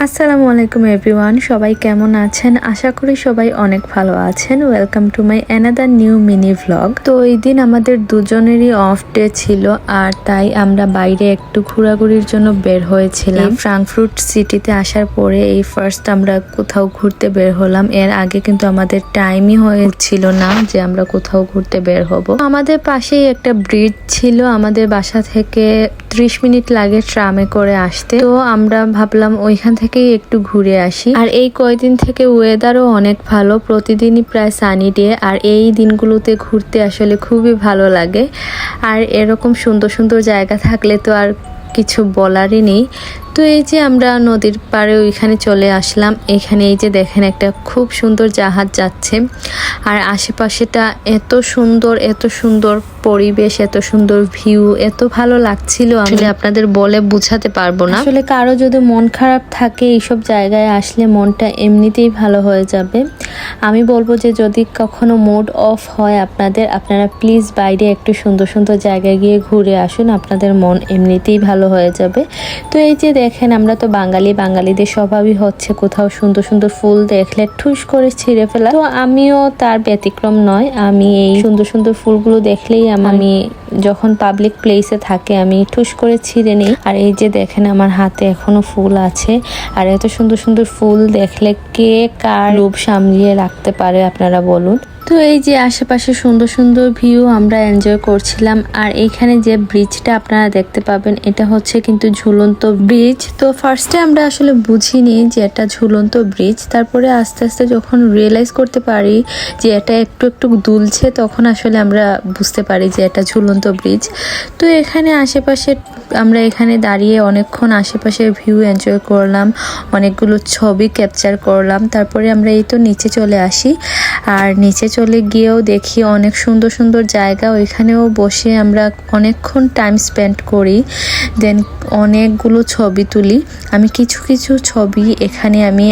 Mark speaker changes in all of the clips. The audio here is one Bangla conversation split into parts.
Speaker 1: আসসালামু আলাইকুম এভরিওয়ান, সবাই কেমন আছেন? আশা করি সবাই অনেক ভালো আছেন। Welcome to my another new mini vlog. তো এই দিন আমাদের দুজনেরই অফ ডে ছিল, আর তাই আমরা বাইরে একটু ঘোরাঘুরির জন্য বের হয়েছিলাম। ফ্রাঙ্কফুর্ট সিটিতে আসার পরে এই ফার্স্ট আমরা কোথাও ঘুরতে বের হলাম। এর আগে কিন্তু আমাদের টাইমই হয়েছিল না যে আমরা কোথাও ঘুরতে বের হব। আমাদের পাশেই একটা ব্রিজ ছিল, আমাদের বাসা থেকে 30 মিনিট লাগে ট্রামে করে আসতে। তো আমরা ভাবলাম ওইখান থেকেই একটু ঘুরে আসি। আর এই কয়দিন থেকে ওয়েদারও অনেক ভালো, প্রতিদিনই প্রায় সানি ডে। আর এই দিনগুলোতে ঘুরতে আসলে খুবই ভালো লাগে। আর এরকম সুন্দর সুন্দর জায়গা থাকলে তো আর কিছু বলারই নেই। তো এই যে আমরা নদীর পাড়ে ওইখানে চলে আসলাম। এখানে এই যে দেখেন একটা খুব সুন্দর জাহাজ যাচ্ছে, আর আশেপাশেটা এত সুন্দর পরিবেশ, এত সুন্দর ভিউ, এত ভালো লাগছিল আসলে আপনাদের বলে বুঝাতে পারবো না। আসলে কারো যদি মন খারাপ থাকে এইসব জায়গায় আসলে মনটা এমনিতেই ভালো হয়ে যাবে। আমি বলবো যে যদি কখনো মুড অফ হয় আপনারা প্লিজ বাইরে একটু সুন্দর সুন্দর জায়গায় গিয়ে ঘুরে আসুন, আপনাদের মন এমনিতেই ভালো হয়ে যাবে। তো এই যে দেখেন, আমরা তো বাঙালিদের স্বভাবই হচ্ছে কোথাও সুন্দর সুন্দর ফুল দেখলে ঠুস করে ছিঁড়ে ফেলা। তো আমিও তার ব্যতিক্রম নয়। আমি এই সুন্দর সুন্দর ফুলগুলো দেখলেই আমি যখন পাবলিক প্লেসে থাকে আমি ঠুস করে ছিঁড়ে নিই। আর এই যে দেখেন আমার হাতে এখনো ফুল আছে। আর এত সুন্দর সুন্দর ফুল দেখলে কে কার লোভ সামলিয়ে রাখতে পারে আপনারা বলুন। তো এই যে আশেপাশে সুন্দর সুন্দর ভিউ আমরা এনজয় করছিলাম। আর এইখানে যে ব্রিজটা আপনারা দেখতে পাবেন, এটা হচ্ছে কিন্তু ঝুলন্ত ব্রিজ। তো ফার্স্টে আমরা আসলে বুঝিনি যে এটা ঝুলন্ত ব্রিজ, তারপরে আস্তে আস্তে যখন রিয়েলাইজ করতে পারি যে এটা একটু একটু দুলছে, তখন আসলে আমরা বুঝতে পারি যে এটা ঝুলন্ত ব্রিজ। তো এখানে আশেপাশে আমরা এখানে দাঁড়িয়ে অনেকক্ষণ আশেপাশের ভিউ এনজয় করলাম, অনেকগুলো ছবি ক্যাপচার করলাম। তারপরে আমরা এই তো নিচে চলে আসি। আর নিচে চলে গিয়েও দেখি অনেক সুন্দর সুন্দর জায়গা, ওইখানেও বসে আমরা অনেকক্ষণ টাইম স্পেন্ড করি, দেন অনেকগুলো ছবি তুলি। আমি কিছু কিছু ছবি এখানে আমি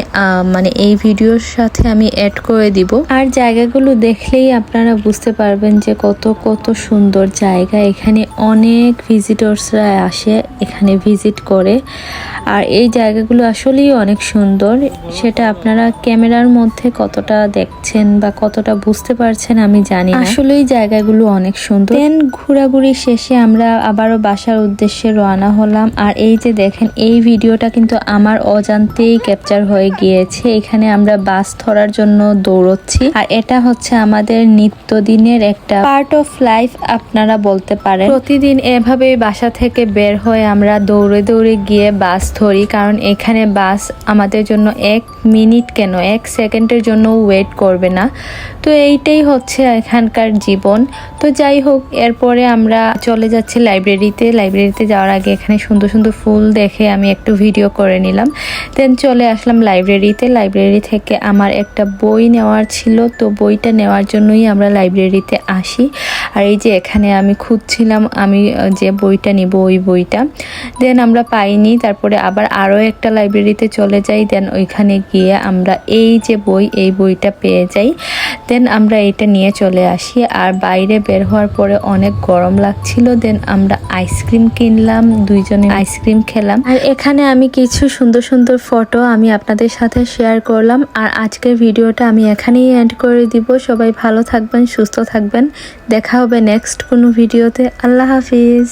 Speaker 1: মানে এই ভিডিওর সাথে আমি অ্যাড করে দিব। আর জায়গাগুলো দেখলেই আপনারা বুঝতে পারবেন যে কত কত সুন্দর জায়গা। এখানে অনেক ভিজিটরসরা আসে, এখানে ভিজিট করে। আর এই জায়গাগুলো আসলেই অনেক সুন্দর, সেটা আপনারা ক্যামেরার মধ্যে কতটা দেখছেন বা কতটা বুঝতে পারছেন আমি জানি না। আসলেই জায়গাগুলো অনেক সুন্দর। দেন ঘোরাঘুরি শেষে আমরা আবারও বাসার উদ্দেশ্যে রওনা হলাম। আর এই যে দেখেন, এই ভিডিওটা কিন্তু আমার অজান্তেই ক্যাপচার হয়ে গিয়েছে। এখানে আমরা বাস ধরার জন্য দৌড়চ্ছি, আর এটা হচ্ছে আমাদের নিত্যদিনের একটা পার্ট অফ লাইফ আপনারা বলতে পারেন। প্রতিদিন এভাবে বাসা থেকে বের হয়ে আমরা দৌড়ে দৌড়ে গিয়ে বাস ধরি, কারণ এখানে বাস আমাদের জন্য 1 মিনিট কেন 1 সেকেন্ডের জন্য ওয়েট করবে না। তো এইটাই হচ্ছে এখানকার জীবন। তো যাই হোক, এরপরে আমরা চলে যাচ্ছি লাইব্রেরিতে যাওয়ার আগে এখানে সুন্দর সুন্দর ফুল দেখে আমি একটু ভিডিও করে নিলাম। দেন চলে আসলাম লাইব্রেরি থেকে আমার একটা বই নেওয়ার ছিল, তো বইটা নেওয়ার জন্যই আমরা লাইব্রেরিতে আসি। আর এই যে এখানে আমি খুঁজছিলাম আমি যে বইটা নিব ওই বইটা, দেন আমরা পাইনি। তারপরে আবার আরও একটা লাইব্রেরিতে চলে যাই, দেন ওইখানে গিয়ে আমরা এই যে এই বইটা পেয়ে যাই। দেন আমরা এটা নিয়ে চলে আসি। আর বাইরে বের হওয়ার পরে অনেক গরম লাগছিল, দেন আমরা আইসক্রিম কিনলাম, দুইজনে আইসক্রিম খেলাম। আর এখানে আমি কিছু সুন্দর সুন্দর ফটো আমি আপনাদের সাথে শেয়ার করলাম। আর আজকের ভিডিওটা আমি এখানেই এন্ড করে দিব। সবাই ভালো থাকবেন, সুস্থ থাকবেন। দেখা হবে নেক্সট কোনো ভিডিওতে। আল্লাহ হাফিজ।